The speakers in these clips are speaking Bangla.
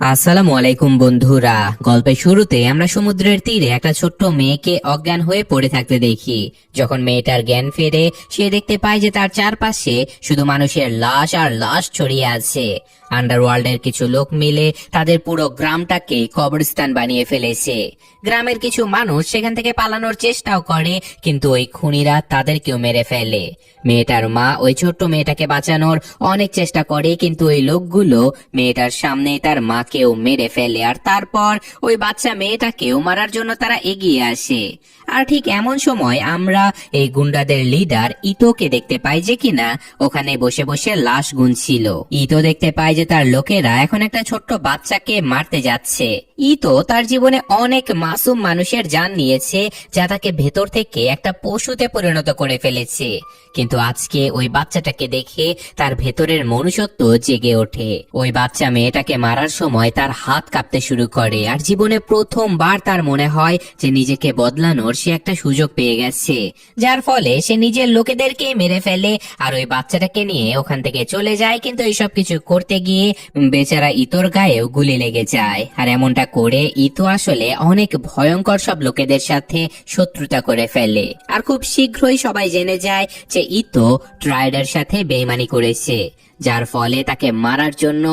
আসসালামু আলাইকুম বন্ধুরা। গল্পের শুরুতে আমরা সমুদ্রের তীরে একটা ছোট্ট মেয়েকে অজ্ঞান হয়ে পড়ে থাকতে দেখি। যখন মেয়েটার জ্ঞান ফেরে, সে দেখতে পায় যে তার চারপাশে শুধু মানুষের লাশ আর লাশ ছড়িয়ে আছে। আন্ডারওয়ার্ল্ডের কিছু লোক মিলে তাদের পুরো গ্রামটাকে কবরস্থান বানিয়ে ফেলেছে। গ্রামের কিছু মানুষ সেখান থেকে পালানোর চেষ্টাও করে, কিন্তু ওই খুনিরা তাদেরকেও মেরে ফেলে। মেয়েটার মা ওই ছোট্ট মেয়েটাকে বাঁচানোর অনেক চেষ্টা করে, কিন্তু ওই লোকগুলো মেয়েটার সামনে তার মাকেও মেরে ফেলে। আর তারপর ওই বাচ্চা মেয়েটাকেও মারার জন্য তারা এগিয়ে আসে। আর ঠিক এমন সময় আমরা এই গুন্ডাদের লিডার ইতোকে দেখতে পাই, যে কিনা ওখানে বসে বসে লাশ গুনছিল। ইতো দেখতে পায় যে তার লোকেরা এখন একটা ছোট্ট বাচ্চাকে মারতে যাচ্ছে। ইতো তার জীবনে অনেক মাসুম মানুষের জান নিয়েছে, যা তাকে ভেতর থেকে একটা পশুতে পরিণত করে ফেলেছে। কিন্তু আজকে ওই বাচ্চাটাকে দেখে তার ভেতরের মনুষ্যত্ব জেগে ওঠে। ওই বাচ্চা মেয়েটাকে মারার সময় তার হাত কাঁপতে শুরু করে, আর জীবনে প্রথমবার তার মনে হয় যে নিজেকে বদলানোর সে একটা সুযোগ পেয়ে গেছে, যার ফলে সে নিজের লোকেদেরকে মেরে ফেলে আর ওই বাচ্চাটাকে নিয়ে ওখান থেকে চলে যায়। কিন্তু এইসব কিছু করতে গিয়ে বেচারা ইতোর গায়েও গুলি লেগে যায়। আর এমনটা করে ইতো আসলে অনেক ভয়ঙ্কর সব লোকেদের সাথে শত্রুতা করে ফেলে। আর খুব শীঘ্রই সবাই জেনে যায় যে ইতো ট্রাইডের সাথে বেইমানি করেছে, যার ফলে তাকে মারার জন্য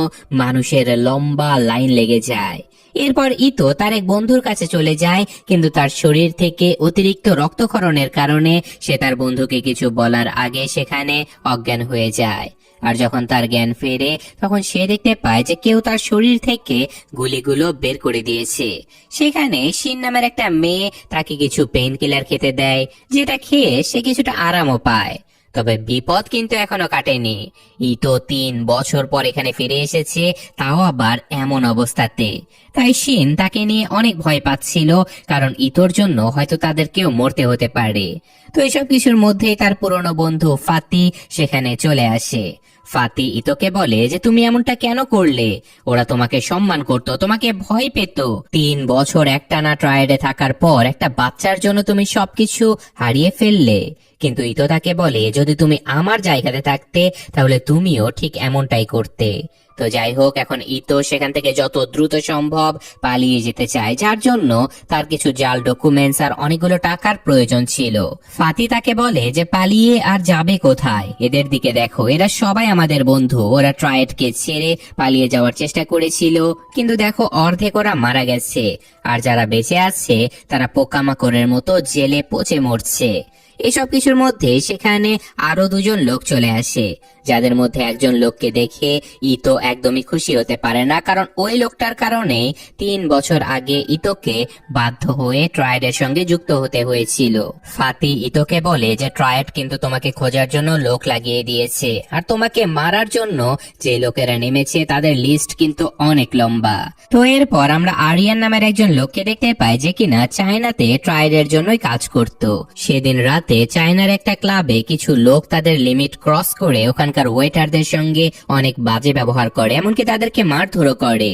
মানুষের লম্বা লাইন লেগে যায়। এরপর ইতো তার এক বন্ধুর কাছে চলে যায়, কিন্তু তার শরীর থেকে অতিরিক্ত রক্তক্ষরণের কারণে সে তার বন্ধুকে কিছু বলার আগে সেখানে অজ্ঞান হয়ে যায়। আর যখন তার জ্ঞান ফেরে, তখন সে দেখতে পায় যে কেউ তার শরীর থেকে গুলিগুলো বের করে দিয়েছে। সেখানে শিন নামের একটা মেয়ে তাকে কিছু পেইন কিলার খেতে দেয়, যেটা খেয়ে সে কিছুটা আরামও পায়। তবে বিপদ কিন্তু এখনো কাটেনি। ইতো 3 বছর পর এখানে ফিরে এসেছে, তাও আবার এমন অবস্থাতে। তাই শিন তাকে নিয়ে অনেক ভয় পাচ্ছিল, কারণ ইতোর জন্য হয়তো তাদেরকেও মরতে হতে পারে। তো এসব কিছুর মধ্যেই তার পুরনো বন্ধু ফাতি সেখানে চলে আসে। ফাতি ইতোকে বলে যে তুমি এমনটা কেন করলে? ওরা তোমাকে সম্মান করত, তোমাকে ভয় পেত। 3 বছর একটানা ট্রায়াডে থাকার পর একটা বাচ্চার জন্য তুমি সবকিছু হারিয়ে ফেললে। কিন্তু ইতো তাকে বলে যদি তুমি আমার জায়গাতে থাকতে তাহলে তুমিও ঠিক এমনটাই করতে। তো যাই হোক, এখন ইতো সেখান থেকে যত দ্রুত সম্ভব পালিয়ে যেতে চায়, যার জন্য তার কিছু জাল ডকুমেন্টস আর অনেকগুলো টাকার প্রয়োজন ছিল। ফাতি তাকে বলে যে পালিয়ে আর যাবে কোথায়? এদের দিকে দেখো, এরা সবাই আমাদের বন্ধু। ওরা ট্রায়েডকে ছেড়ে পালিয়ে যাওয়ার চেষ্টা করেছিল, কিন্তু দেখো অর্ধেক ওরা মারা গেছে, আর যারা বেঁচে আছে তারা পোকামাকড়ের মতো জেলে পচে মরছে। এসব কিছুর মধ্যে সেখানে আরো 2জন লোক চলে আসে, যাদের মধ্যে একজন লোককে দেখে ইতো একদমই খুশি হতে পারে না, কারণ ওই লোকটার কারণে 3 বছর আগে ইতোকে বাধ্য হয়ে ট্রায়েডের সঙ্গে যুক্ত হতে হয়েছিল। ফাতি ইতোকে বলে যে ট্রায়েড কিন্তু তোমাকে খোঁজার জন্য লোক লাগিয়ে দিয়েছে, আর তোমাকে মারার জন্য যে লোকেরা নেমেছে তাদের লিস্ট কিন্তু অনেক লম্বা। তো এরপর আমরা আরিয়ান নামের একজন লোককে দেখতে পাই, যে কিনা চায়নাতে ট্রায়েডের জন্যই কাজ করত। সেদিন রাতে চায়নার একটা ক্লাবে কিছু লোক তাদের লিমিট ক্রস করে ওখানকার ওয়েটারদের সঙ্গে অনেক বাজে ব্যবহার করে, এমনকি তাদেরকে মারধরও করে।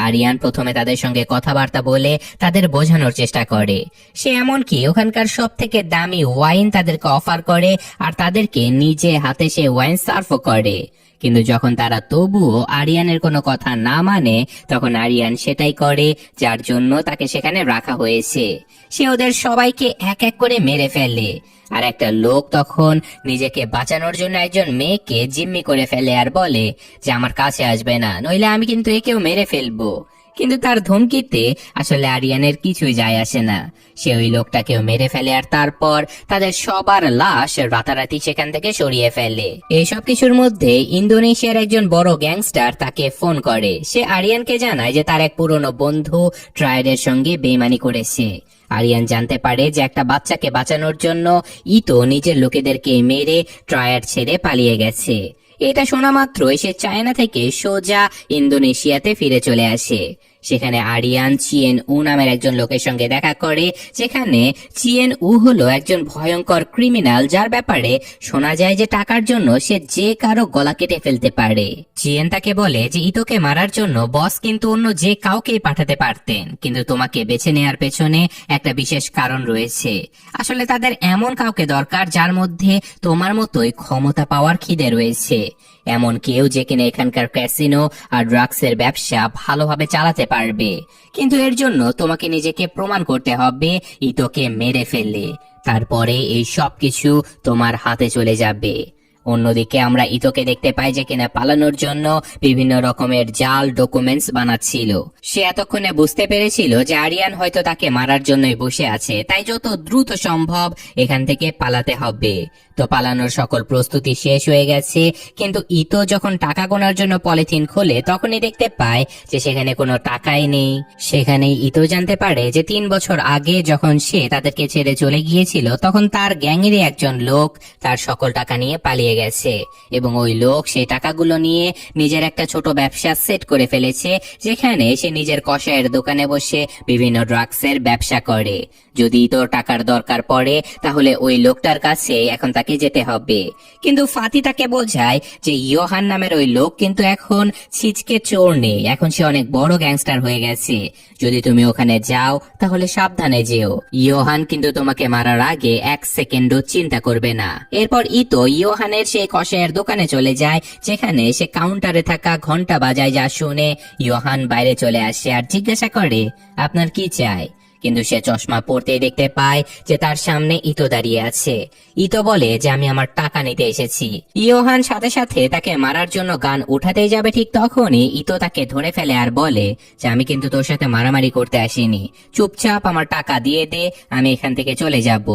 আরিয়ান প্রথমে তাদের সঙ্গে কথাবার্তা বলে তাদের বোঝানোর চেষ্টা করে। সে এমনকি ওখানকার সব থেকে দামি ওয়াইন তাদেরকে অফার করে, আর তাদেরকে নিজে হাতে সে ওয়াইন সার্ভও করে। কিন্তু যখন তারা তবুও আরিয়ানের কোনো কথা না মানে, তখন আরিয়ান সেটাই করে যার জন্য তাকে সেখানে রাখা হয়েছে। সে ওদের সবাইকে এক এক করে মেরে ফেলে। আর একটা লোক তখন নিজেকে বাঁচানোর জন্য একজন মেয়েকে জিম্মি করে ফেলে আর বলে যে আমার কাছে আসবে না, নইলে আমি কিন্তু একেও মেরে ফেলবো। কিন্তু তার ধমকিতে আসলে আরিয়ানের কিছুই যায় আসে না। সে ওই লোকটাকেও মেরে ফেলে, আর তারপর তাদের সবার লাশ রাতারাতি সেখান থেকে সরিয়ে ফেলে। এইসব কিছুর মধ্যে ইন্দোনেশিয়ার একজন বড় গ্যাংস্টার তাকে ফোন করে। সে আরিয়ানকে জানায় যে তার এক পুরনো বন্ধু ট্রায়েডের সঙ্গে বেইমানি করেছে। আরিয়ান জানতে পারে যে একটা বাচ্চাকে বাঁচানোর জন্য ইতো নিজের লোকেদেরকে মেরে ট্রায়াড ছেড়ে পালিয়ে গেছে। এটা শোনা মাত্রই সে চায়না থেকে সোজা ইন্দোনেশিয়াতে ফিরে চলে আসে। সেখানে আরিয়ান চিয়েন উ নামের একজন লোকের সঙ্গে দেখা করে, যেখানে চিয়েন উ হলো একজন ভয়ঙ্কর ক্রিমিনাল, যার ব্যাপারে শোনা যায় যে টাকার জন্য সে যে কারো গলা কেটে ফেলতে পারে। চিয়েন তাকে বলে যে ইতোকে মারার জন্য বস কিন্তু অন্য যে কাউকে পাঠাতে পারতেন, কিন্তু তোমাকে বেছে নেয়ার পেছনে একটা বিশেষ কারণ রয়েছে। আসলে তাদের এমন কাউকে দরকার যার মধ্যে তোমার মতোই ক্ষমতা পাওয়ার খিদে রয়েছে। এমন কেউ যে কিনা এখানকার ক্যাসিনো আর ড্রাগসের ব্যবসা ভালোভাবে চালাতে পারবে। কিন্তু এর জন্য তোমাকে নিজেকে প্রমাণ করতে হবে ইতোকে মেরে ফেললে, তারপরে এই সব কিছু তোমার হাতে চলে যাবে। অন্যদিকে আমরা ইতোকে দেখতে পাই যে কিনা পালানোর জন্য বিভিন্ন রকমের জাল ডকুমেন্টস বানাচ্ছিল। সে এতক্ষণে বুঝতে পেরেছিল যে আরিয়ান হয়তো তাকে মারার জন্যই বসে আছে, তাই যত দ্রুত সম্ভব এখান থেকে পালাতে হবে। তো পালানোর সকল প্রস্তুতি শেষ হয়ে গেছে, কিন্তু ইতো যখন টাকা গোনার জন্য পলিথিন খোলে তখনই দেখতে পায় যে সেখানে কোনো টাকাই নেই। সেখানেই ইতো জানতে পারে যে 3 বছর আগে যখন সে তাদেরকে ছেড়ে চলে গিয়েছিল তখন তার গ্যাংয়েরই একজন লোক তার সকল টাকা নিয়ে পালিয়ে গেছে, এবং ওই লোক সেই টাকাগুলো নিয়ে নিজের একটা ছোট ব্যবসা সেট করে ফেলেছে, যেখানে সে নিজের কষায়ের দোকানে বসে বিভিন্ন ড্রাগসের ব্যবসা করে। যদি তোর টাকার দরকার পড়ে তাহলে ওই লোকটার কাছে এখন তাকে যেতে হবে। কিন্তু ফাতি তাকে বোঝায় যে ইয়োহান নামের ওই লোক কিন্তু এখন ছিচকে চোর নেই, এখন সে অনেক বড় গ্যাংস্টার হয়ে গেছে। যদি তুমি ওখানে যাও তাহলে সাবধানে যেও, ইয়োহান কিন্তু তোমাকে মারার আগে 1 সেকেন্ডও চিন্তা করবে না। এরপর ইতো ইয়োহানের সেই কষায়ের দোকানে চলে যায়, যেখানে সে কাউন্টারে থাকা ঘন্টা বাজায়, যা শুনে ইয়োহান বাইরে চলে আসে আর জিজ্ঞাসা করে আপনার কি চাই। কিন্তু সে চশমা পরতেই দেখতে পায় যে তার সামনে ইতো দাঁড়িয়ে আছে। ইতো বলে যে আমি আমার টাকা নিতে এসেছি। ইয়োহান সাথে সাথে তাকে মারার জন্য গান উঠাতেই যাবে, ঠিক তখনই ইতো তাকে ধরে ফেলে আর বলে যে আমি কিন্তু তোর সাথে মারামারি করতে আসিনি, চুপচাপ আমার টাকা দিয়ে দে, আমি এখান থেকে চলে যাব।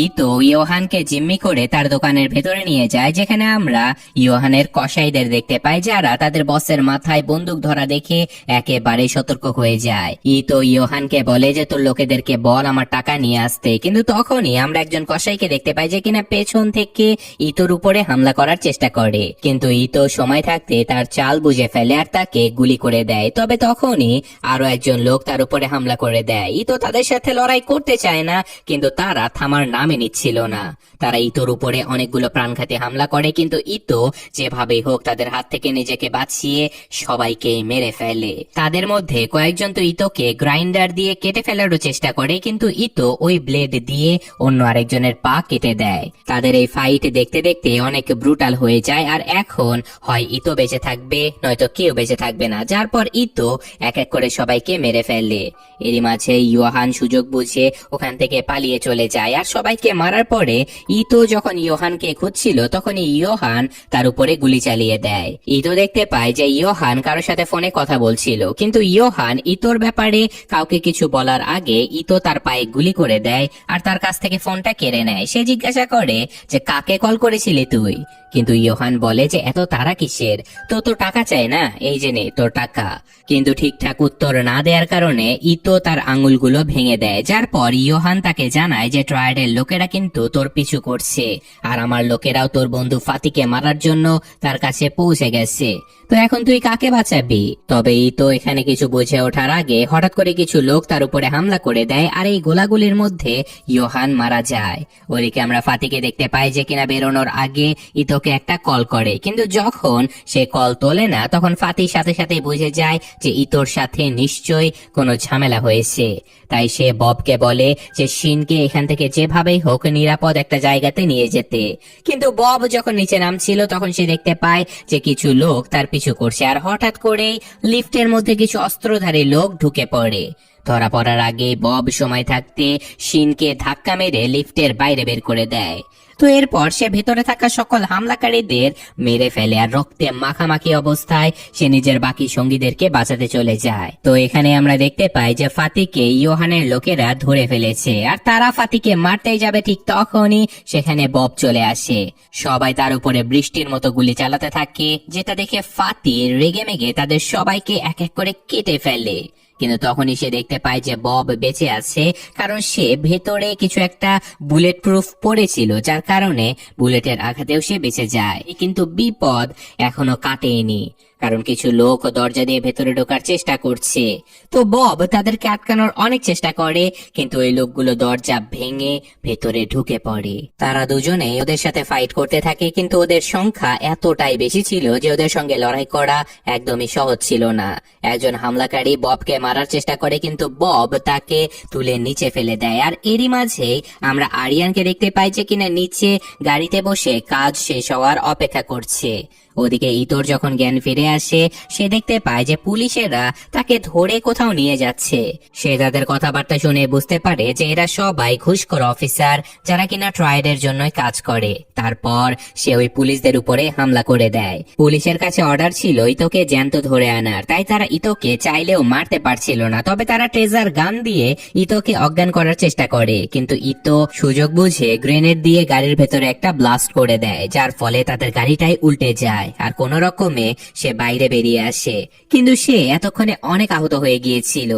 ইতো ইয়োহানকে জিম্মি করে তার দোকানের ভেতরে নিয়ে যায়, যেখানে আমরা ইয়োহানের কসাইদের দেখতে পাই, যারা তাদের বসের মাথায় বন্দুক ধরা দেখে একেবারে সতর্ক হয়ে যায়। ইতো ইয়োহানকে বলে যে তোর লোকেদেরকে বল আমার টাকা নিয়ে আসতে, কিন্তু তখনই আমরা একজন কসাইকে দেখতে পাই যে কিনা পেছন থেকে ইতোর উপরে হামলা করার চেষ্টা করে, কিন্তু ইতো সময় থাকতে তার চাল বুঝে ফেলে আর তাকে গুলি করে দেয়। তবে তখনই আরো একজন লোক তার উপরে হামলা করে দেয়। ইতো তাদের সাথে লড়াই করতে চায় না, কিন্তু তারা থামার নামে নিচ্ছিল না। তারা ইতোর উপরে অনেকগুলো প্রাণঘাতী হামলা করে, কিন্তু ইতো যেভাবেই হোক তাদের হাত থেকে নিজেকে বাঁচিয়ে সবাইকে মেরে ফেলে। তাদের মধ্যে কয়েকজন তো ইতোকে গ্রাইন্ডার দিয়ে কেটে ফেলারও চেষ্টা করে, কিন্তু ইতো ওই ব্লেড দিয়ে অন্য আরেকজনের পা কেটে দেয়। তাদের এই ফাইট দেখতে দেখতে অনেক ব্রুটাল হয়ে যায়, আর এখন হয় ইতো বেঁচে থাকবে নয়তো কেউ বেঁচে থাকবে না, যার পর ইতো এক এক করে সবাইকে মেরে ফেলে। এরই মাঝে ইয়োহান সুযোগ বুঝে ওখান থেকে পালিয়ে চলে যায়, আর সবাইকে মারার পরে ইতো যখন ইয়োহানকে খুঁজছিল তখনই ইয়োহান তার উপরে গুলি চালিয়ে দেয়। ইতো দেখতে পায় যে ইয়োহান কারোর সাথে ফোনে কথা বলছিল, কিন্তু ইয়োহান ইতোর ব্যাপারে কাউকে কিছু বলার আগে ইতো তার পায়ে গুলি করে দেয় আর তার কাছ থেকে ফোনটা কেড়ে নেয়। সে জিজ্ঞাসা করে যে কাকে কল করেছিলি তুই, কিন্তু ইয়োহান বলে যে এত তারা কিসের, তো টাকা চাই না, এই যে নে তোর টাকা। কিন্তু ঠিকঠাক উত্তর না দেওয়ার কারণে ইতো তার আঙুলগুলো ভেঙে দেয়, যার পর ইয়োহান তাকে জানায় যে ট্রায়াডের লোকেরা কিন্তু তোর পিছু করছে, আর আমার লোকেরাও তোর বন্ধু ফাতিকে মারার জন্য তার কাছে পৌঁছে গেছে, তো এখন তুই কাকে বাঁচাবি। তবে ইতো এখানে কিছু বুঝে ওঠার আগে হঠাৎ করে কিছু লোক তার উপরে হামলা করে দেয়, আর এই গোলাগুলির মধ্যে ইয়োহান মারা যায়। ওদিকে আমরা ফাতিকে দেখতে পাই যে কিনা বেরোনোর আগে ইতোকে একটা কল করে, কিন্তু যখন সে কল তোলে না তখন ফাতির সাথে সাথে বুঝে যায় যে ইতোর সাথে নিশ্চয়ই কোনো ঝামেলা হয়েছে। তাই সে ববকে বলে যে শিনকে এখান থেকে যেভাবেই হোক নিরাপদ একটা জায়গাতে নিয়ে যেতে। কিন্তু বব যখন নিচে নামছিল তখন সে দেখতে পায় যে কিছু লোক তার পিছু করছে, আর হঠাৎ করেই লিফটের মধ্যে কিছু অস্ত্রধারী লোক ঢুকে পড়ে। ধরা পড়ার আগে বব সময় থাকতে শিনকে ধাক্কা মেরে লিফটের বাইরে বের করে দেয়। তো এরপর সে ভেতরে থাকা সকল হামলাকারীদের মেরে ফেলে, আর রক্তে মাখামাখি অবস্থায় সে নিজের বাকি সঙ্গীদেরকে বাঁচাতে চলে যায়। তো এখানে আমরা দেখতে পাই যে ফাতিকে ইয়োহানের লোকেরা ধরে ফেলেছে, আর তারা ফাতিকে মারতেই যাবে, ঠিক তখনই সেখানে বব চলে আসে। সবাই তার উপরে বৃষ্টির মতো গুলি চালাতে থাকে, যেটা দেখে ফাতি রেগে মেগে তাদের সবাইকে এক এক করে কেটে ফেলে। কিন্তু তখনই সে দেখতে পায় যে বব বেঁচে আছে, কারণ সে ভেতরে কিছু একটা বুলেট প্রুফ পড়েছিল, যার কারণে বুলেটের আঘাতেও সে বেঁচে যায়। কিন্তু বিপদ এখনো কাটেনি, কারণ কিছু লোক দরজা দিয়ে ভেতরে ঢোকার চেষ্টা করছে। তো বব তাদেরকে আটকানোর অনেক চেষ্টা করে, কিন্তু ওই লোকগুলো দরজা ভেঙে ভেতরে ঢুকে পড়ে। তারা দুজনে ওদের সাথে ফাইট করতে থাকে, কিন্তু ওদের সংখ্যা এতটাই বেশি ছিল যে ওদের সঙ্গে লড়াই করা একদমই সহজ ছিল না। একজন হামলাকারী ববকে মারার চেষ্টা করে, কিন্তু বব তাকে তুলে নিচে ফেলে দেয়। আর এরই মাঝে আমরা আরিয়ানকে দেখতে পাই যে কিনা নিচে গাড়িতে বসে কাজ শেষ হওয়ার অপেক্ষা করছে। ওদিকে ইতোর যখন জ্ঞান ফিরে আসে সে দেখতে পায় যে পুলিশেরা তাকে ধরে কোথাও নিয়ে যাচ্ছে। সে তাদের কথাবার্তা শুনে বুঝতে পারে যে এরা সবাই ঘুষখোর অফিসার যারা কিনা ট্রায়াডের জন্যই কাজ করে। তারপর সে ওই পুলিশদের উপরে হামলা করে দেয়। পুলিশের কাছে অর্ডার ছিল ইতোকে জ্যান্ত ধরে আনার, তাই তারা ইতোকে চাইলেও মারতে পারছিল না। তবে তারা ট্রেজার গান দিয়ে ইতোকে অজ্ঞান করার চেষ্টা করে, কিন্তু ইতো সুযোগ বুঝে গ্রেনেড দিয়ে গাড়ির ভেতরে একটা ব্লাস্ট করে দেয়, যার ফলে তাদের গাড়িটাই উল্টে যায় আর কোনো রকমে সে বাইরে বেরিয়ে আসে। কিন্তু সে এতক্ষণে অনেক আহত হয়ে গিয়েছিল।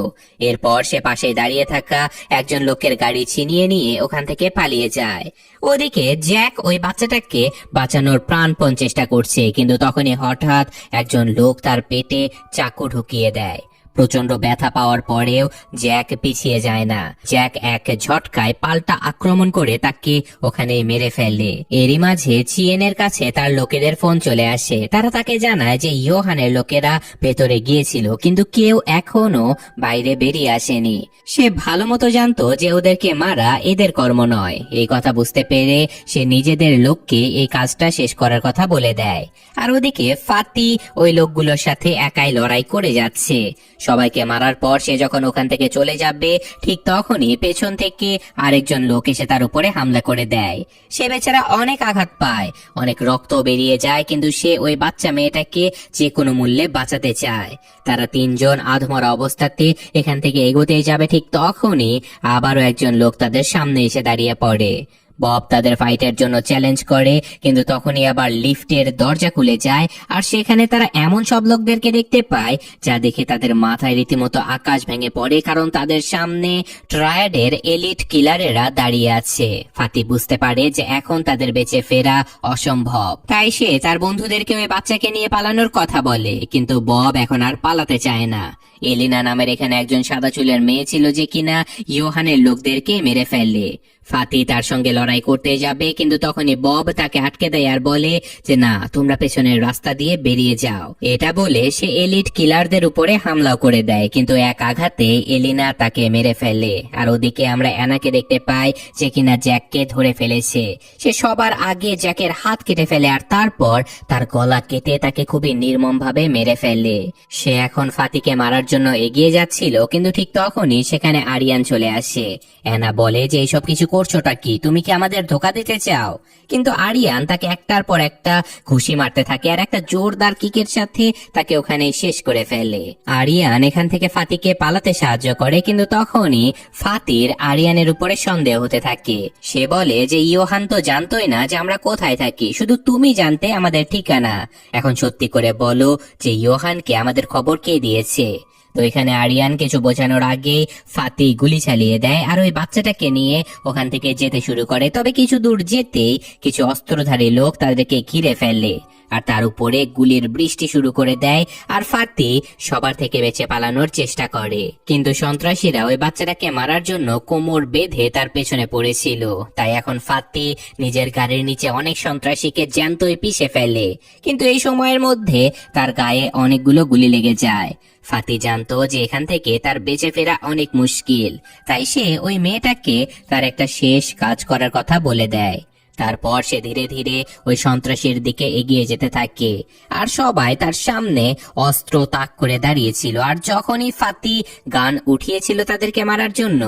এরপর সে পাশে দাঁড়িয়ে থাকা একজন লোকের গাড়ি ছিনিয়ে নিয়ে ওখান থেকে পালিয়ে যায়। ওদিকে জ্যাক ওই বাচ্চাটাকে বাঁচানোর প্রাণপণ চেষ্টা করছে, কিন্তু তখনই হঠাৎ একজন লোক তার পেটে চাকু ঢুকিয়ে দেয়। প্রচন্ড ব্যথা পাওয়ার পরেও জ্যাক পিছিয়ে যায় না। জ্যাক এক ঝটকায় পাল্টা আক্রমণ করে তাকে ওখানে মেরে ফেলে। এরই মাঝে চিয়েনের কাছে তার লোকেদের ফোন চলে আসে। তারা তাকে জানায় যে ইয়োহানের লোকেরা ভেতরে গিয়েছিল, কিন্তু কেউ এখনো বাইরে বেরিয়ে আসেনি। সে ভালো মতো জানতো যে ওদেরকে মারা এদের কর্ম নয়। এই কথা বুঝতে পেরে সে নিজেদের লোককে এই কাজটা শেষ করার কথা বলে দেয়। আর ওদিকে ফাতি ওই লোকগুলোর সাথে একাই লড়াই করে যাচ্ছে। সবাইকে মারার পর সে যখন ওখান থেকে চলে যাবে, ঠিক তখনই পেছন থেকে আরেকজন লোক এসে তার উপরে হামলা করে দেয়। সে বেচারা অনেক আঘাত পায়, অনেক রক্ত বেরিয়ে যায়, কিন্তু সে ওই বাচ্চা মেয়েটাকে যে কোনো মূল্যে বাঁচাতে চায়। তারা তিনজন আধমরা অবস্থাতে এখান থেকে এগোতে যাবে, ঠিক তখনই আবারও একজন লোক তাদের সামনে এসে দাঁড়িয়ে পড়ে। বব তাদের ফাইটের জন্য চ্যালেঞ্জ করে, কিন্তু তখনই আবার লিফটের দরজা খুলে যায় আর সেখানে তারা এমন সব লোকদেরকে দেখতে পায় যা দেখে তাদের মাথায় রীতিমতো আকাশ ভেঙে পড়ে, কারণ তাদের সামনে ট্রায়াডের এলিট কিলারেরা দাঁড়িয়ে আছে। ফাতি বুঝতে পারে যে এখন তাদের বেঁচে ফেরা অসম্ভব, তাই সে তার বন্ধুদেরকে ওই বাচ্চাকে নিয়ে পালানোর কথা বলে, কিন্তু বব এখন আর পালাতে চায় না। এলিনা নামের এখানে একজন সাদা চুলের মেয়ে ছিল যে কিনা ইয়োহানের লোকদেরকে মেরে ফেলে। ফাতি তার সঙ্গে লড়াই করতে যাবে, কিন্তু তখনই বব তাকে আটকে দেয় আর বলে যে না, তোমরা পেছনের রাস্তা দিয়ে বেরিয়ে যাও। এটা বলে সে এলিট কিলারদের উপরে হামলাও করে দেয়, কিন্তু এক আঘাতে এলিনা তাকে মেরে ফেলে। আর ওদিকে আমরা অ্যানাকে দেখতে পাই যে কিনা জ্যাককে ধরে ফেলেছে। সে সবার আগে জ্যাকের হাত কেটে ফেলে আর তারপর তার গলা কেটে তাকে খুবই নির্মম ভাবে মেরে ফেলে। সে এখন ফাতিকে মারার জন্য এগিয়ে যাচ্ছিল, কিন্তু ঠিক তখনই সেখানে আরিয়ান চলে আসে। অ্যানা বলে যে এইসব কিছু করছোটা কি, তুমি কি আমাদের ধোকা দিতে চাও? কিন্তু আরিয়ান তাকে একটার পর একটা ঘুষি মারতে থাকে আর একটা জোরদার কিকের সাথে তাকে ওখানে শেষ করে ফেলে। আরিয়ান এখান থেকে ফাতিকে পালাতে সাহায্য করে, কিন্তু তখনই ফাতির আরিয়ানের উপরে সন্দেহ হতে থাকে। সে বলে যে ইয়োহান তো জানতোই না যে আমরা কোথায় থাকি, শুধু তুমি জানতে আমাদের ঠিকানা। এখন সত্যি করে বলো যে ইয়োহানকে আমাদের খবর কে দিয়েছে? তো এখানে আরিয়ান কিছু বোঝানোর আগে ফাতি গুলি চালিয়ে দেয় আর ওই বাচ্চাটাকে নিয়ে ওখান থেকে যেতে শুরু করে। তবে কিছু দূর যেতেই কিছু অস্ত্রধারী লোক তাদেরকে ঘিরে ফেলে আর তার উপরে গুলির বৃষ্টি শুরু করে দেয় আর ফাতি সবার থেকে বেঁচে পালানোর চেষ্টা করে। কিন্তু সন্ত্রাসীরা ওই বাচ্চাটাকে মারার জন্য কোমর বেঁধে তার পেছনে পড়েছিল, তাই এখন ফাতি নিজের গাড়ির নিচে অনেক সন্ত্রাসীকে জ্যান্তই পিষে ফেলে। কিন্তু এই সময়ের মধ্যে তার গায়ে অনেকগুলো গুলি লেগে যায়। ফাতি জানতো যে এখান থেকে তার বেঁচে ফেরা অনেক মুশকিল, তাই সে ওই মেয়েটাকে তার একটা শেষ কাজ করার কথা বলে দেয়। তারপর সে ধীরে ধীরে ওই সন্ত্রাসীর দিকে এগিয়ে যেতে থাকে আর সবাই তার সামনে অস্ত্র তাক করে দাঁড়িয়েছিল। আর যখনই ফাতি গান উঠিয়েছিল তাদেরকে মারার জন্য,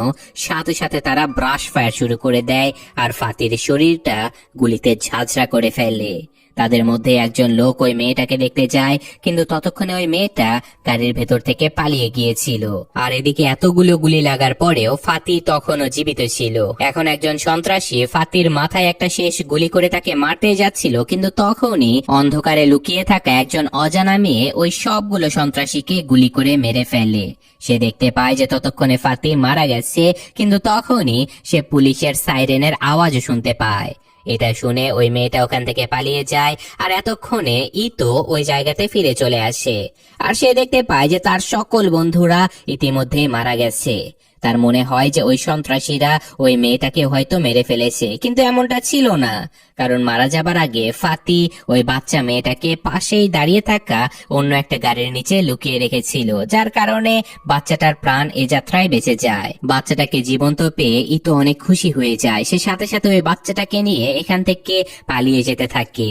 সাথে সাথে তারা ব্রাশ ফায়ার শুরু করে দেয় আর ফাতির শরীরটা গুলিতে ঝাঁঝরা করে ফেলে। তাদের মধ্যে একজন লোক ওই মেয়েটাকে দেখতে যায়, কিন্তু ততক্ষণে ওই মেয়েটা গাড়ির ভেতর থেকে পালিয়ে গিয়েছিল। আর এদিকে এতগুলো গুলি লাগার পরেও ফাতি তখনও জীবিত ছিল। এখন একজন সন্ত্রাসী ফাতির মাথায় একটা শেষ গুলি করে তাকে মারতে যাচ্ছিল, কিন্তু তখনই অন্ধকারে লুকিয়ে থাকা একজন অজানা মেয়ে ওই সবগুলো সন্ত্রাসীকে গুলি করে মেরে ফেলে। সে দেখতে পায় যে ততক্ষণে ফাতি মারা গেছে, কিন্তু তখনই সে পুলিশের সাইরেনের আওয়াজও শুনতে পায়। এটা শুনে ওই মেয়েটা ওখান থেকে পালিয়ে যায় আর এতক্ষণে ইতো ওই জায়গাতে ফিরে চলে আসে আর সে দেখতে পায় যে তার সকল বন্ধুরা ইতিমধ্যে মারা গেছে। তার মনে হয় যে ওই সন্ত্রাসীরা ওই মেয়েটাকে হয়তো মেরে ফেলেছে, কিন্তু এমনটা ছিল না। কারণ মারা যাবার আগে ফাতি ওই বাচ্চা মেয়েটাকে পাশেই দাঁড়িয়ে থাকা অন্য একটা গাড়ির নিচে লুকিয়ে রেখেছিল, যার কারণে বাচ্চাটার প্রাণ এ যাত্রায় বেঁচে যায়। বাচ্চাটাকে জীবন্ত পেয়ে ইতো অনেক খুশি হয়ে যায়। সে সাথে সাথে ওই বাচ্চাটাকে নিয়ে এখান থেকে পালিয়ে যেতে থাকে।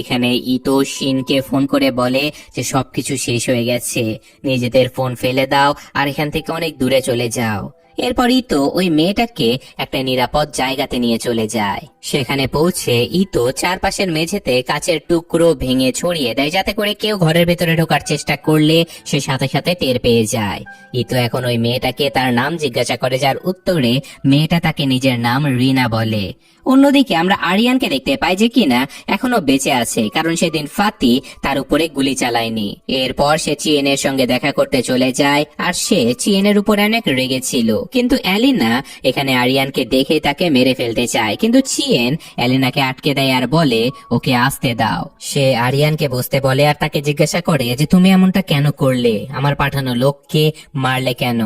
এখানে ইতো শিনকে ফোন করে বলে যে সবকিছু শেষ হয়ে গেছে, নিজেদের ফোন ফেলে দাও আর এখান থেকে অনেক দূরে চলে যাও। এরপরই তো ওই মেয়েটাকে একটা নিরাপদ জায়গাতে নিয়ে চলে যায়। সেখানে পৌঁছে ইতো চারপাশের মেঝেতে কাচের টুকরো ভেঙে ছড়িয়ে দেয়, যাতে করে কেউ ঘরের ভেতরে ঢোকার চেষ্টা করলে সে সাথে সাথে টের পেয়ে যায়। ইতো এখন ওই মেয়েটাকে তার নাম জিজ্ঞাসা করে, যার উত্তরে মেয়েটা তাকে নিজের নাম রিনা বলে। অন্যদিকে আমরা আরিয়ানকে দেখতে পাই যে কিনা এখনো বেঁচে আছে, কারণ সেদিন ফাতি তার উপরে গুলি চালায়নি। এরপর সে চিয়েনের সঙ্গে দেখা করতে চলে যায়, আর সে চিয়েনের উপর অনেক রেগেছিল। কিন্তু অ্যালিনা এখানে আরিয়ানকে দেখে তাকে মেরে ফেলতে চায়, কিন্তু চিয়েন অ্যালিনাকে আটকে দেয় আর বলে ওকে আসতে দাও। সে আরিয়ানকে বসতে বলে আর তাকে জিজ্ঞাসা করে যে তুমি এমনটা কেন করলে, আমার পাঠানো লোককে মারলে কেন?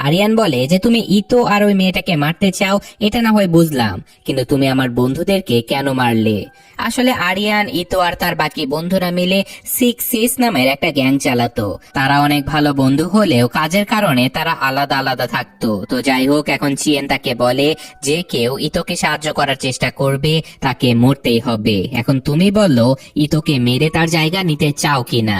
আরিয়ান বলে যে তুমি ইতো আর ওই মেয়েটাকে মারতে চাও, এটা না হয় বুঝলাম, কিন্তু তুমি আমার বন্ধুদেরকে কেন মারলে? আসলে আরিয়ান, ইতো আর তার বাকি বন্ধুরা মিলে 6 নামের একটা গ্যাং চালাতো। তারা অনেক ভালো বন্ধু হলেও কাজের কারণে তারা আলাদা আলাদা থাকতো। তো যাই হোক, এখন চিয়েন তাকে বলে যে কেউ ইতোকে সাহায্য করার চেষ্টা করবে তাকে মরতেই হবে। এখন তুমি বলো ইতোকে মেরে তার জায়গা নিতে চাও কিনা?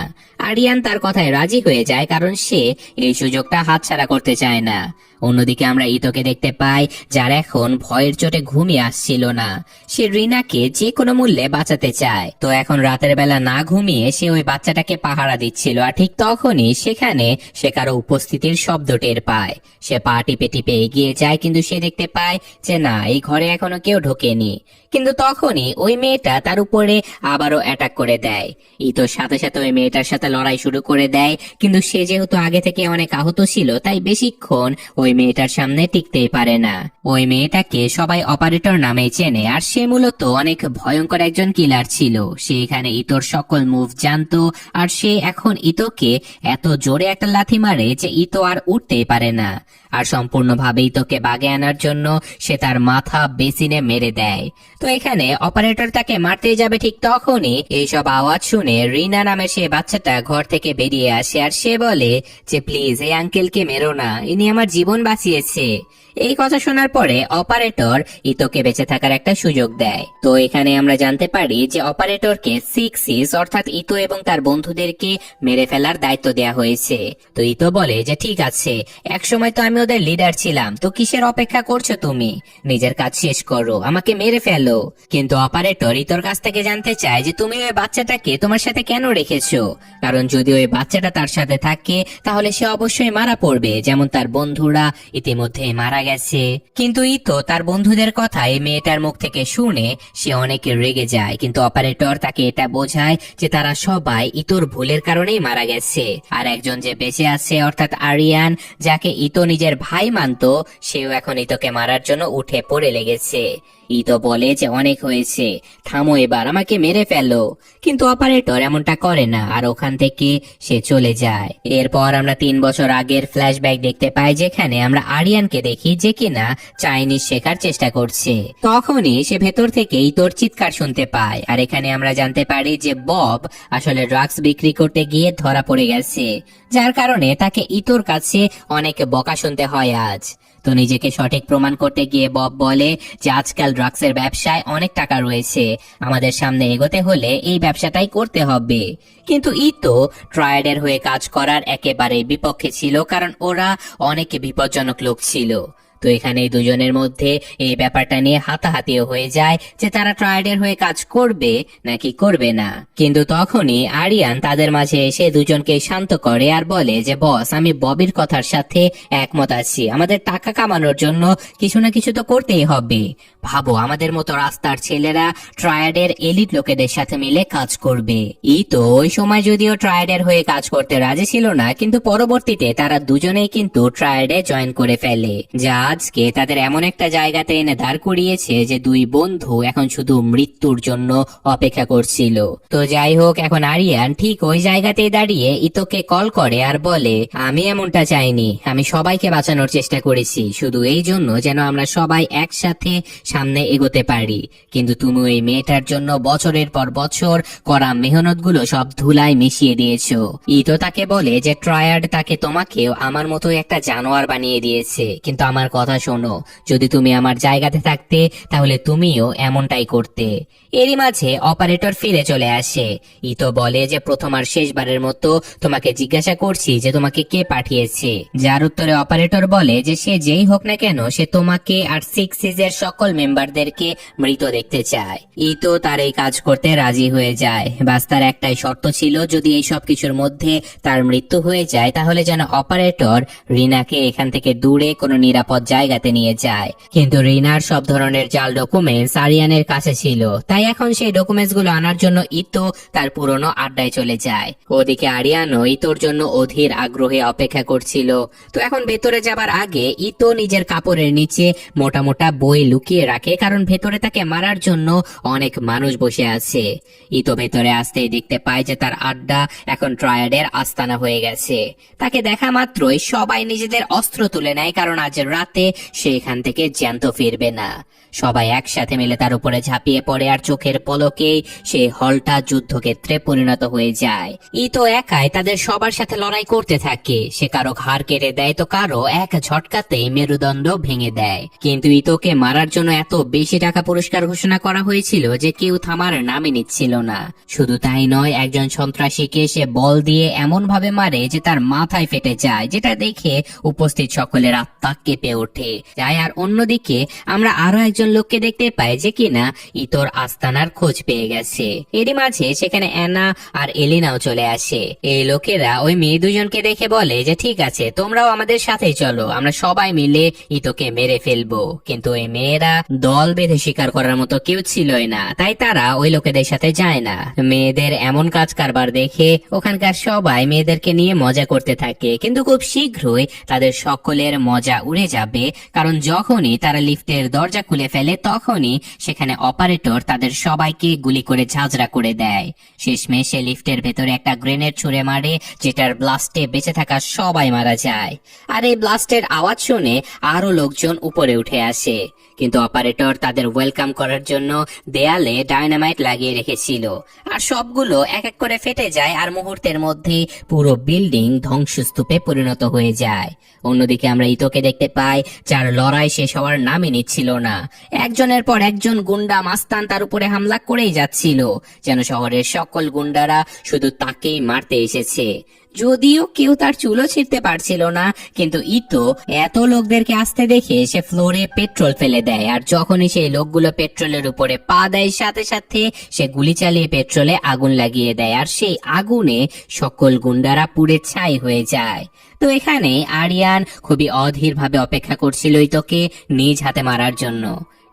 আরিয়ান তার কথায় রাজি হয়ে যায়, কারণ সে এই সুযোগটা হাতছাড়া করতে চায় না। অন্যদিকে আমরা ইতোকে দেখতে পাই, যার এখন ভয়ের চোটে ঘুমিয়ে আসছিল না। সে রিনাকে যে কোনো মূল্যে বাঁচাতে চায়। তো এখন রাতের বেলা না ঘুমিয়ে সে ওই বাচ্চাটাকে পাহারা দিচ্ছিল, আর ঠিক তখনই সেখানে সে কারো উপস্থিতির শব্দ টের পায়। সে পা টিপে টিপে এগিয়ে যায়, কিন্তু সে দেখতে পায় যে না, এই ঘরে এখনো কেউ ঢোকেনি। কিন্তু তখনই ওই মেয়েটা তার উপরে আবারও অ্যাটাক করে দেয়। ইতোর সাথে সাথে ওই মেয়েটার সাথে লড়াই শুরু করে দেয়, কিন্তু সে যেহেতু আগে থেকে অনেক আহত ছিল, তাই বেশিক্ষণ ওই মেয়েটার সামনে টিকতেই পারে না। ওই মেয়েটাকে সবাই অপারেটর নামে চেনে, আর সে মূলত অনেক ভয়ঙ্কর একজন কিলার ছিল। সে এখানে ইতোর সকল মুভ জানতো, আর সে এখন ইতোকে এত জোরে একটা লাথি মারে যে ইতো আর উঠতেই পারে না। আর সম্পূর্ণভাবে ইতোকে বাগে আনার জন্য সে তার মাথা বেসিনে মেরে দেয়। তো এখানে অপারেটর তাকে মারতে যাবে, ঠিক তখনই এইসব আওয়াজ শুনে রিনা নামে সে বাচ্চাটা ঘর থেকে বেরিয়ে আসে, আর সে বলে যে প্লিজ এই আঙ্কেলকে মেরো না, ইনি আমার জীবন বাঁচিয়েছে। এই কথা শোনার পরে অপারেটর ইতোকে বেঁচে থাকার একটা সুযোগ দেয়। তো এখানে আমরা জানতে পারি যে অপারেটরকে 6 অর্থাৎ ইতো এবং তার বন্ধুদেরকে মেরে ফেলার দায়িত্ব দেয়া হয়েছে। তো ইতো বলে যে ঠিক আছে, একসময় তো আমি ওদের লিডার ছিলাম, তো কিসের অপেক্ষা করছো তুমি? নিজের কাজ শেষ করো, আমাকে মেরে ফেলো। কিন্তু অপারেটর ইতোর কাছ থেকে জানতে চায় যে তুমি ওই বাচ্চাটাকে তোমার সাথে কেন রেখেছো? কারণ যদি ওই বাচ্চাটা তার সাথে থাকে তাহলে সে অবশ্যই মারা পড়বে, যেমন তার বন্ধুরা ইতিমধ্যে মারা গেছে। কিন্তু ইতো তার বন্ধুদের কথা এই মেয়েটার মুখ থেকে শুনে সে অনেক রেগে যায়, কিন্তু অপারেটর তাকে এটা বোঝায় যে তারা সবাই ইতোর ভুলের কারণেই মারা গেছে। আর একজন যে বেঁচে আছে অর্থাৎ আরিয়ান, যাকে ইতো নিজের ভাই মানতো, সেও এখন ইতোকে মারার জন্য উঠে পড়ে লেগেছে। ইতো বলে যে অনেক হয়েছে, থামো এবার, আমাকে মেরে ফেলো। কিন্তু অপারেটর এমনটা করে না, আর ওখান থেকে সে চলে যায়। এরপর আমরা 3 বছর আগের ফ্ল্যাশব্যাক দেখতে পাই, যেখানে আমরা আরিয়ানকে দেখি যে কিনা চাইনিজ শেখার চেষ্টা করছে। তখনই সে ভেতর থেকে ইতোর চিৎকার শুনতে পায়, আর এখানে আমরা জানতে পারি যে বব আসলে ড্রাগস বিক্রি করতে গিয়ে ধরা পড়ে গেছে, যার কারণে তাকে ইতোর কাছে অনেক বকা শুনতে হয় আজ। তো নিজেকে সঠিক প্রমাণ করতে গিয়ে বব বলে যে আজকাল ড্রাগসের ব্যবসায় অনেক টাকা রয়েছে, আমাদের সামনে এগোতে হলে এই ব্যবসাটাই করতে হবে। কিন্তু ইতো ট্রায়াডের হয়ে কাজ করার একেবারে বিপক্ষে ছিল, কারণ ওরা অনেক বিপজ্জনক লোক ছিল। তো এখানে দুজনের মধ্যে এই ব্যাপারটা নিয়ে হাতাহাতিও হয়ে যায় যে তারা ট্রায়াডের হয়ে কাজ করবে নাকি করবে না। কিন্তু তখনই আরিয়ান তাদের মাঝে এসে দুজনকে শান্ত করে আর বলে যে বস, আমি ববির কথার সাথে একমত আছি, আমাদের টাকা কামানোর জন্য কিছু না কিছু তো করতেই হবে। ভাবো, আমাদের মতো রাস্তার ছেলেরা ট্রায়াডের এলিট লোকেদের সাথে মিলে কাজ করবে। তো ওই সময় যদিও ট্রায়াডের হয়ে কাজ করতে রাজি ছিল না, কিন্তু পরবর্তীতে তারা দুজনেই কিন্তু ট্রায়াডে জয়েন করে ফেলে, যা আজকে তাদের এমন একটা জায়গাতে এনে দাঁড় করিয়েছে যে দুই বন্ধু এখন শুধু মৃত্যুর জন্য অপেক্ষা করছিল। তো যাই হোক, এখন আরিয়ান ঠিক ওই জায়গাতেই দাঁড়িয়ে ইতোকে কল করে আর বলে, আমি এমনটা চাইনি, আমি সবাইকে বাঁচানোর চেষ্টা করেছি শুধু এই জন্য যেন আমরা সবাই একসাথে সামনে এগোতে পারি, কিন্তু তুমি ওই মেয়েটার জন্য বছরের পর বছর করা মেহনত গুলো সব ধুলায় মিশিয়ে দিয়েছো। ইতো তাকে বলে যে ট্রায়াড তাকে তোমাকেও আমার মতো একটা জানোয়ার বানিয়ে দিয়েছে, কিন্তু আমার কথা শোনো, যদি তুমি আমার জায়গাতে থাকতে তাহলে তুমিও এমনটাই করতে। এরই মাঝে অপারেটর ফিরে চলে আসে। ইতো বলে যে প্রথম আর শেষবারের মতো তোমাকে জিজ্ঞাসা করছি যে তোমাকে কে পাঠিয়েছে, যার উত্তরে অপারেটর বলে যে সে যেই হোক না কেন সে তোমাকে আর 6 এর সকল মেম্বারদেরকে মৃত দেখতে চায়। ইতো তার এই কাজ করতে রাজি হয়ে যায়, বাস তার একটাই শর্ত ছিল, যদি এই সব কিছুর মধ্যে তার মৃত্যু হয়ে যায় তাহলে যেন অপারেটর রিনাকে এখান থেকে দূরে কোনো নিরাপদ জায়গাতে নিয়ে যায়। কিন্তু রিনার সব ধরনের জাল ডকুমেন্টস আরিয়ানের কাছে ছিল, তাই এখন সেই ডকুমেন্টস গুলো আনার জন্য ইতো তার পুরনো আড্ডায় চলে যায়। ওদিকে আরিয়ানও ইতোর জন্য অধীর আগ্রহে অপেক্ষা করছিল। তো এখন ভেতরে যাবার আগে ইতো নিজের কাপড়ের নিচে মোটা মোটা বই লুকিয়ে রাখে, কারণ ভেতরে তাকে মারার জন্য অনেক মানুষ বসে আছে। ইতো ভেতরে আসতেই দেখতে পায় যে তার আড্ডা এখন ট্রায়াডের আস্তানা হয়ে গেছে। তাকে দেখা মাত্রই সবাই নিজেদের অস্ত্র তুলে নেয়, কারণ আজ রাতে সে এখান থেকে জ্যান্ত ফিরবে না। সবাই একসাথে মিলে তার উপরে ঝাঁপিয়ে পড়ে আর চোখের পলকেই সেই হলটা যুদ্ধক্ষেত্রে পরিণত হয়ে যায়। ইতো একাই তাদের সবার সাথে লড়াই করতে থাকে, সে কারো ঘাড় কেটে দেয় তো কারো এক ঝটকাতেই মেরুদণ্ড ভেঙে দেয়। কিন্তু ইতোকে মারার জন্য এত বেশি টাকা পুরস্কার ঘোষণা করা হয়েছিল যে কেউ থামার নামই নিচ্ছিল না। শুধু তাই নয়, একজন সন্ত্রাসীকে সে বল দিয়ে এমন ভাবে মারে যে তার মাথায় ফেটে যায়, যেটা দেখে উপস্থিত সকলের আত্মা কেঁপে ওঠে যায়। আর অন্যদিকে আমরা আরো একজন লোককে দেখতে পাই যে কিনা ইতোর আস্তানার খোঁজ পেয়ে গেছে। এরই মাঝে সেখানে অ্যানা আর এলিনাও চলে আসে। এই লোকেরা ওই মেয়ে দুজনকে দেখে বলে যে ঠিক আছে, তোমরাও আমাদের সাথেই চলো, আমরা সবাই মিলে ইতোকে মেরে ফেলবো। কিন্তু ওই মেয়েরা দল বেঁধে শিকার করার মতো কেউ ছিলই না, তাই তারা ওই লোকেদের সাথে যায় না। মেয়েদের এমন কাজ কারবার দেখে ওখানকার সবাই মেয়েদেরকে নিয়ে মজা করতে থাকে, কিন্তু খুব শীঘ্রই তাদের সকলের মজা উড়ে যাবে, কারণ যখনই তারা লিফটের দরজা খুলে ফেলে তখনই সেখানে অপারেটর তাদের সবাইকে গুলি করে ঝাঁঝরা করে দেয়। শেষমেশ সে লিফটের ভেতরে একটা গ্রেনেড ছুড়ে মারে, যেটার ব্লাস্টে বেঁচে থাকা সবাই মারা যায়। আর এই ব্লাস্টের আওয়াজ শুনে আরো লোকজন উপরে উঠে আসে, কিন্তু অপারেটর তাদের ওয়েলকাম করার জন্য দেয়ালে ডায়নামাইট লাগিয়ে রেখেছিল, আর সবগুলো এক এক করে ফেটে যায় আর মুহূর্তের মধ্যে পুরো বিল্ডিং ধ্বংসস্তূপে পরিণত হয়ে যায়। অন্যদিকে আমরা ইতোকে দেখতে পাই, যার লড়াই শেষ হওয়ার নামই নিচ্ছিল না। একজনের পর একজন গুন্ডা মাস্তান তার উপরে হামলা করেই যাচ্ছিল, যেন শহরের সকল গুন্ডারা শুধু তাকেই মারতে এসেছে। যদিও কেউ তার চুলও ছিঁড়তে পারছিল না, কিন্তু ইতো এত লোকদেরকে আসতে দেখে সে ফ্লোরে পেট্রোল ফেলে দেয়, আর যখনই সেই লোকগুলো পেট্রোলের উপরে পা দেয় সাথে সাথে সে গুলি চালিয়ে পেট্রোলে আগুন লাগিয়ে দেয়, আর সেই আগুনে সকল গুন্ডারা পুড়ে ছাই হয়ে যায়। তো এখানে আরিয়ান খুবই অধীর ভাবে অপেক্ষা করছিল ইতোকে নিজ হাতে মারার জন্য,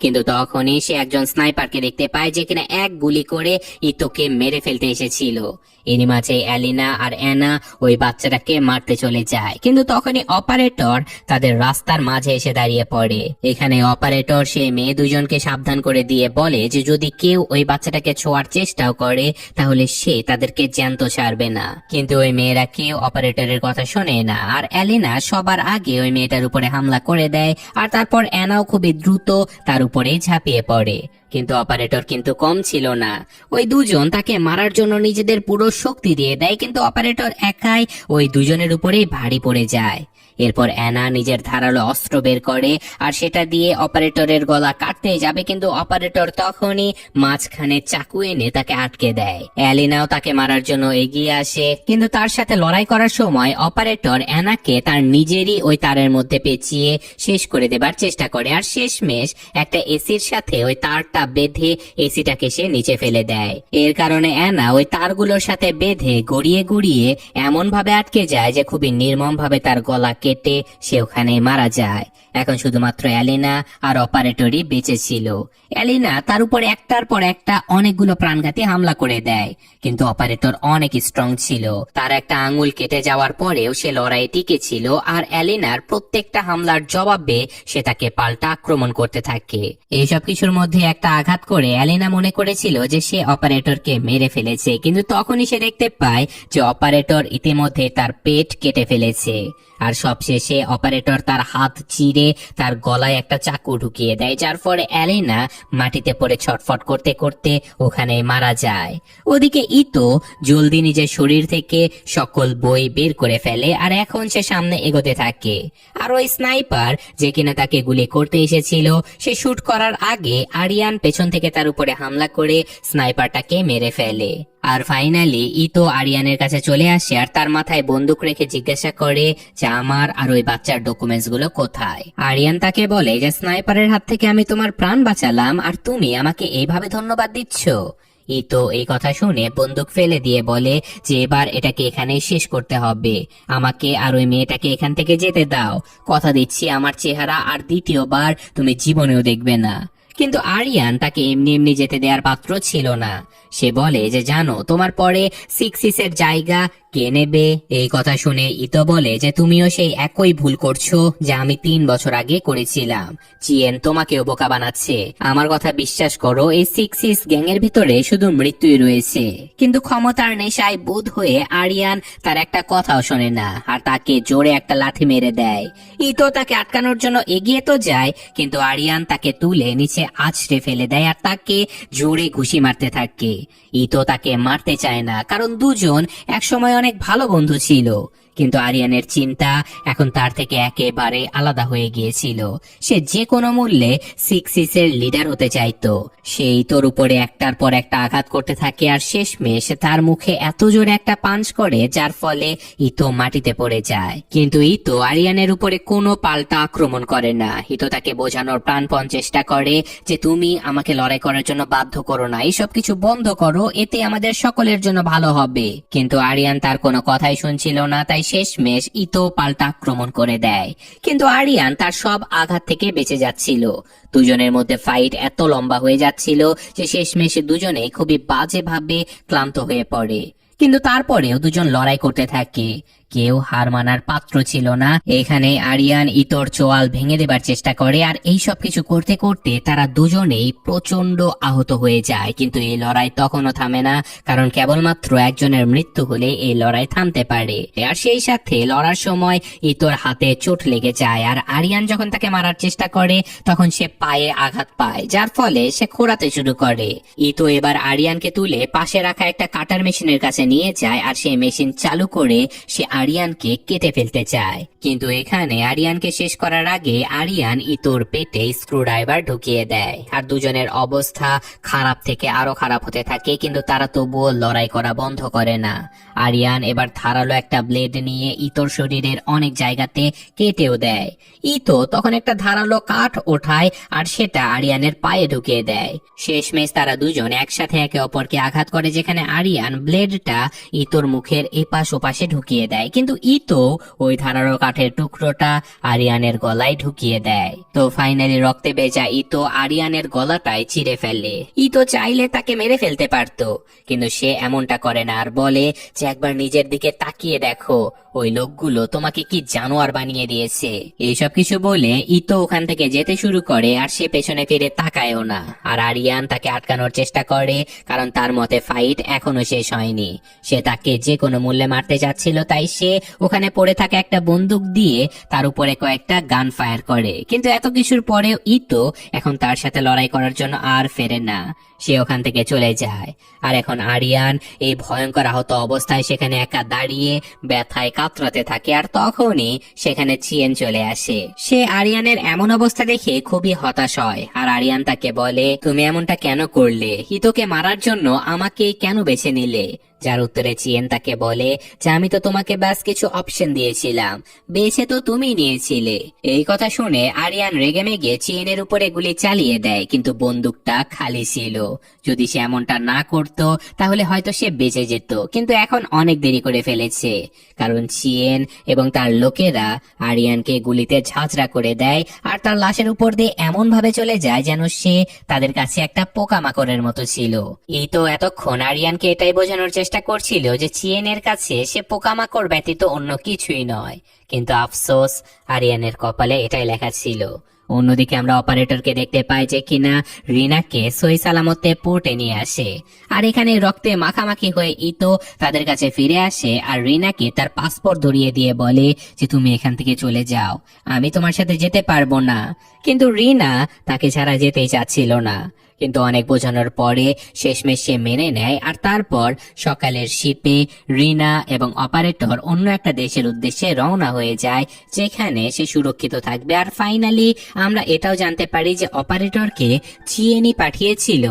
কিন্তু তখনই সে একজন স্নাইপারকে দেখতে পায় যে কিনা এক গুলি করে ইতোকে মেরে ফেলতে এসেছিল। এরই মাঝে এলিনা আর অ্যানা ওই বাচ্চাটাকে মারতে চলে যায়, কিন্তু তখনই অপারেটর তাদের রাস্তার মাঝে এসে দাঁড়িয়ে পড়ে। এখানে অপারেটর সেই মেয়ে দুজনকে সাবধান করে দিয়ে বলে যে যদি কেউ ওই বাচ্চাটাকে ছোঁয়ার চেষ্টাও করে তাহলে সে তাদেরকে জ্যান্ত ছাড়বে না। কিন্তু ওই মেয়েরা কেউ অপারেটরের কথা শোনে না, আর এলিনা সবার আগে ওই মেয়েটার উপরে হামলা করে দেয়, আর তারপর অ্যানাও খুবই দ্রুত তার উপরেই ঝাঁপিয়ে পড়ে। কিন্তু অপারেটর কিন্তু কম ছিল না, ওই দুজন তাকে মারার জন্য নিজেদের পুরো শক্তি দিয়ে দেয়, কিন্তু অপারেটর একাই ওই দুজনের উপরেই ভারী পড়ে যায়। এরপর অ্যানা নিজের ধারালো অস্ত্র বের করে আর সেটা দিয়ে অপারেটরের গলা কাটতে যাবে, কিন্তু অপারেটর তখনই মাঝখানে চাকু এনে তাকে আটকে দেয়। এলিনাও তাকে মারার জন্য এগিয়ে আসে, কিন্তু তার সাথে লড়াই করার সময় অপারেটর অ্যানাকে তার নিজেরই ওই তারের মধ্যে পেঁচিয়ে শেষ করে দেবার চেষ্টা করে, আর শেষমেশ একটা এসির সাথে ওই তারটা বেঁধে এসিটাকে সে নিচে ফেলে দেয়। এর কারণে অ্যানা ওই তারগুলোর সাথে বেঁধে গড়িয়ে গড়িয়ে এমন ভাবে আটকে যায় যে খুবই নির্মম ভাবে তার গলা কেটে সে ওখানে মারা যায়। এখন শুধুমাত্র অ্যালিনা আর অপারেটরই বেঁচে ছিল। অ্যালিনা তার উপর একটার পর একটা অনেকগুলো প্রাণঘাতী হামলা করে দেয়, কিন্তু অপারেটর অনেক স্ট্রং ছিল। তার একটা আঙুল কেটে যাওয়ার পরেও সে লড়াইয়ে টিকে ছিল, আর অ্যালিনার প্রত্যেকটা হামলার জবাবে সে তাকে পাল্টা আক্রমণ করতে থাকে। এইসব কিছুর মধ্যে একটা আঘাত করে অ্যালিনা মনে করেছিল যে সে অপারেটরকে মেরে ফেলেছে, কিন্তু তখনই সে দেখতে পায় যে অপারেটর ইতিমধ্যে তার পেট কেটে ফেলেছে। আর সবশেষে অপারেটর তার হাত চিরে তার গলায় একটা চাকু ঢুকিয়ে দেয়, যার ফলে অ্যালিনা মাটিতে পড়ে ছটফট করতে করতে ওখানে মারা যায়। ওদিকে ইতো জলদি নিজের শরীর থেকে সকল বই বের করে ফেলে, আর এখন সে সামনে এগোতে থাকে। আর ওই স্নাইপার যে কিনা তাকে গুলি করতে এসেছিল, সে শুট করার আগে আরিয়ান পেছন থেকে তার উপরে হামলা করে স্নাইপারটাকে মেরে ফেলে। আর ফাইনালি ইতো আরিয়ানের কাছে চলে আসে আর তার মাথায় বন্দুক রেখে জিজ্ঞাসা করে যে আমার আর ওই বাচ্চার ডকুমেন্টস গুলো কোথায়। আরিয়ান তাকে বলে যে স্নাইপারের হাত থেকে আমি তোমার প্রাণ বাঁচালাম, আর তুমি আমাকে এইভাবে ধন্যবাদ দিচ্ছ। ইতো এই কথা শুনে বন্দুক ফেলে দিয়ে বলে যে এবার এটাকে এখানেই শেষ করতে হবে, আমাকে আর ওই মেয়েটাকে এখান থেকে যেতে দাও। কথা দিচ্ছি আমার চেহারা আর দ্বিতীয়বার তুমি জীবনেও দেখবে না। কিন্তু আরিয়ান তাকে এমনি এমনি যেতে দেওয়ার পাত্র ছিল না। সে বলে যে জানো তোমার পরে 6 এর জায়গা কে নেবে। এই কথা শুনে ইতো বলে যে তুমিও সেই একই ভুল করছো যা আমি 3 বছর আগে করেছিলাম। চিয়েন তোমাকেও বোকা বানাচ্ছে। আমার কথা বিশ্বাস করো, এই 6 গ্যাং এর ভিতরে শুধু মৃত্যুই রয়েছে। কিন্তু ক্ষমতার নেশায় বোধ হয়ে আরিয়ান তার একটা কথাও শোনে না, আর তাকে জোরে একটা লাথি মেরে দেয়। ইতো তাকে আটকানোর জন্য এগিয়ে তো যায়, কিন্তু আরিয়ান তাকে তুলে নিচে আছড়ে ফেলে দেয় আর তাকে জোরে ঘুষি মারতে থাকে। ইতো তাকে মারতে চায় না, কারণ দুজন একসময় অনেক ভালো বন্ধু ছিল। কিন্তু আরিয়ানের চিন্তা এখন তার থেকে একেবারে আলাদা হয়ে গিয়েছিল। সে যে কোনো মূল্যে 6 এর লিডার হতে চাইতো। সে ইতোর উপরে একটার পর একটা আঘাত করতে থাকে, আর শেষমেশ তার মুখে এত জোরে একটা পাঞ্চ করে যার ফলে ইতো মাটিতে পড়ে যায়। কিন্তু ইতো আরিয়ানের উপরে কোনো পাল্টা আক্রমণ করে না। ইতো তাকে বোঝানোর প্রাণপণ চেষ্টা করে যে তুমি আমাকে লড়াই করার জন্য বাধ্য করো না, এইসব কিছু বন্ধ করো, এতে আমাদের সকলের জন্য ভালো হবে। কিন্তু আরিয়ান তার কোনো কথাই শুনছিল না, তাই শেষমেশ ইতো পাল্টা আক্রমণ করে দেয়। কিন্তু আরিয়ান তার সব আঘাত থেকে বেঁচে যাচ্ছিল। দুজনের মধ্যে ফাইট এত লম্বা হয়ে যাচ্ছিল যে শেষমেশ দুজনেই খুবই বাজেভাবে ক্লান্ত হয়ে পড়ে। কিন্তু তারপরেও দুজন লড়াই করতে থাকে, কেউ হার মানার পাত্র ছিল না। এখানে আরিয়ান ইতোর চোয়াল ভেঙে দেবার চেষ্টা করে, আর এই সব কিছু করতে করতে তারা দুজনেই প্রচন্ড আহত হয়ে যায়। কিন্তু এই লড়াই তখনও থামে না, কারণ কেবলমাত্র একজনের মৃত্যু হলে এই লড়াই থামতে পারে। আর সেই সাথে লড়ার সময় ইতোর হাতে চোট লেগে যায়, আর আরিয়ান যখন তাকে মারার চেষ্টা করে তখন সে পায়ে আঘাত পায়, যার ফলে সে খোঁড়াতে শুরু করে। ইতো এবার আরিয়ানকে তুলে পাশে রাখা একটা কাটার মেশিনের কাছে নিয়ে যায়, আর সেই মেশিন চালু করে সে আরিয়ানকে কেটে ফেলতে চায়। কিন্তু এখানে আরিয়ানকে শেষ করার আগে আরিয়ান ইতোর পেটে স্ক্রুড্রাইভার ঢুকিয়ে দেয়, আর দুজনের অবস্থা খারাপ থেকে আরো খারাপ হতে থাকে। কিন্তু তারা তবুও লড়াই করা বন্ধ করে না। আরিয়ান এবার ধারালো একটা ব্লেড নিয়ে ইতোর শরীরের অনেক জায়গাতে কেটেও দেয়। ইতো তখন একটা ধারালো কাঠ ওঠায় আর সেটা আরিয়ানের পায়ে ঢুকিয়ে দেয়। শেষমেশ তারা দুজন একসাথে একে অপরকে আঘাত করে, যেখানে আরিয়ান ব্লেডটা ইতোর মুখের এপাশ ওপাশে ঢুকিয়ে দেয়, কিন্তু ইতো ওই ধারালো কাঠের টুকরোটা আরিয়ানের গলায় ঢুকিয়ে দেয়। তো ফাইনালি রক্তে ভেজা ইতো আরিয়ানের গলাটাই চিরে ফেলে। ইতো চাইলে তাকে মেরে ফেলতে পারতো, কিন্তু সে এমনটা করে না, আর বলে যে একবার নিজের দিকে তাকিয়ে দেখো, ওই লোকগুলো তোমাকে কি জানোয়ার বানিয়ে দিয়েছে। এইসব কিছু বলে ইতো ওখান থেকে যেতে শুরু করে, আর সে পেছনে ফিরে তাকায়ও না। আর আরিয়ান তাকে আটকানোর চেষ্টা করে, কারণ তার মতে ফাইট এখনো শেষ হয়নি। সে তাকে যে কোনো মূল্যে মারতে যাচ্ছিল, তাই সে ওখানে পড়ে থাকা একটা বন্দুক দিয়ে তার উপরে কয়েকটা গান ফায়ার করে। কিন্তু এত কিছুর পরেও ইতো এখন তার সাথে লড়াই করার জন্য আর ফেরে না। সে ওখান থেকে চলে যায়। আর এখন আরিয়ান এই ভয়ঙ্কর আহত অবস্থায় সেখানে একা দাঁড়িয়ে ব্যথায় কাতরাতে থাকে। আর তখনই সেখানে চিয়েন চলে আসে। সে আরিয়ানের এমন অবস্থা দেখে খুবই হতাশ হয়, আর আরিয়ান তাকে বলে তুমি এমনটা কেন করলে? ইতোকে মারার জন্য আমাকে কেন বেছে নিলে? যার উত্তরে চিয়েন তাকে বলে যে আমি তো তোমাকে ব্যাস কিছু অপশন দিয়েছিলাম, বেছে তো তুমি নিয়েছিলে। এই কথা শুনে আরিয়ান রেগেমেগে চিয়েনের উপরে গুলি চালিয়ে দেয়, কিন্তু বন্দুকটা খালি ছিল। যদি সে এমনটা না করত তাহলে হয়তো সে বেঁচে যেত, কিন্তু এখন অনেক দেরি করে ফেলেছে, কারণ চিয়েন এবং তার লোকেরা আরিয়ানকে গুলিতে ঝাঁঝরা করে দেয় আর তার লাশের উপর দিয়ে এমন ভাবে চলে যায় যেন সে তাদের কাছে একটা পোকামাকড়ের মতো ছিল। এই তো এতক্ষণ আরিয়ানকে এটাই বোঝানোর চেষ্টা করছিল যে চিয়েনের কাছে সে পোকামাকড় ব্যতীত অন্য কিছুই নয়, কিন্তু আফসোস আরিয়ানের কপালে এটাই লেখা ছিল। অন্যদিকে আমরা অপারেটরকে দেখতে পাই যে কিনা রিনাকে সহি সালামতে পোর্টে নিয়ে আসে, আর এখানে রক্তে মাখামাখি হয়ে ইতো তাদের কাছে ফিরে আসে আর রিনাকে তার পাসপোর্ট ধরিয়ে দিয়ে বলে যে তুমি এখান থেকে চলে যাও, আমি তোমার সাথে যেতে পারবো না। কিন্তু রিনা তাকে ছাড়া যেতেই চাচ্ছিল না, কিন্তু অনেক বোঝানোর পরে শেষমেশ সে মেনে নেয়। আর তারপর সকালের শিপে রিনা এবং অপারেটর অন্য একটা দেশের উদ্দেশ্যে রওনা হয়ে যায়, যেখানে সে সুরক্ষিত থাকবে। আর ফাইনালি আমরা এটাও জানতে পারি যে অপারেটরকে চিয়েনি পাঠিয়েছিল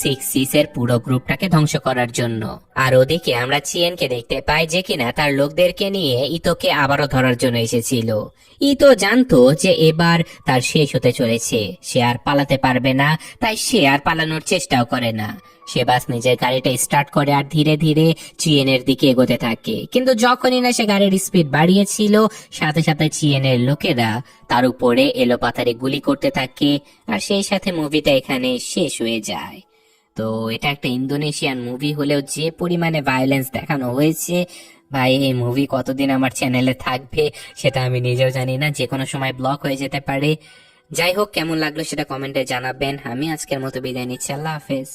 6 এর পুরো গ্রুপটাকে ধ্বংস করার জন্য। আর ওদিকে আমরা চিয়েনকে দেখতে পাই যে কিনা তার লোকদেরকে নিয়ে ইতোকে আবারও ধরার জন্য এসেছিল। ইতো জানতো যে এবার তার শেষ হতে চলেছে, সে আর পালাতে পারবে না, তাই সে আর পালানোর চেষ্টাও করে না। সে বাস নিজের গাড়িটা স্টার্ট করে আর ধীরে ধীরে চিয়েনের দিকে এগোতে থাকে। কিন্তু যখনই না সে গাড়ির স্পিড বাড়িয়েছিল, সাথে সাথে চিয়েনের লোকেরা তার উপরে এলোপাথারি গুলি করতে থাকে, আর সেই সাথে মুভিটা এখানে শেষ হয়ে যায়। তো এটা একটা ইন্দোনেশিয়ান মুভি হলেও যে পরিমাণে ভায়োলেন্স দেখানো হয়েছে, ভাই এই মুভি কতদিন আমার চ্যানেলে থাকবে সেটা আমি নিজেও জানি না, যে কোনো সময় ব্লক হয়ে যেতে পারে। যাই হোক, কেমন লাগলো সেটা কমেন্টে জানাবেন। আমি আজকের মতো বিদায় নিচ্ছি, আল্লাহ হাফেজ।